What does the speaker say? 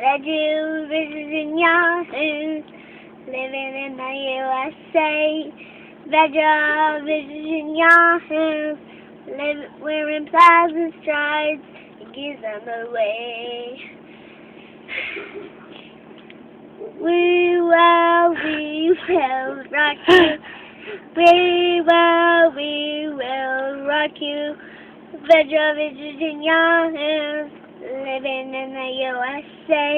Fejus visiting Yahoos, living in the USA. Fejus visiting Yahoos, wearing plaza strides, it gives them away. We will rock you. We will rock you. Fejus visiting Yahoos, living in the USA.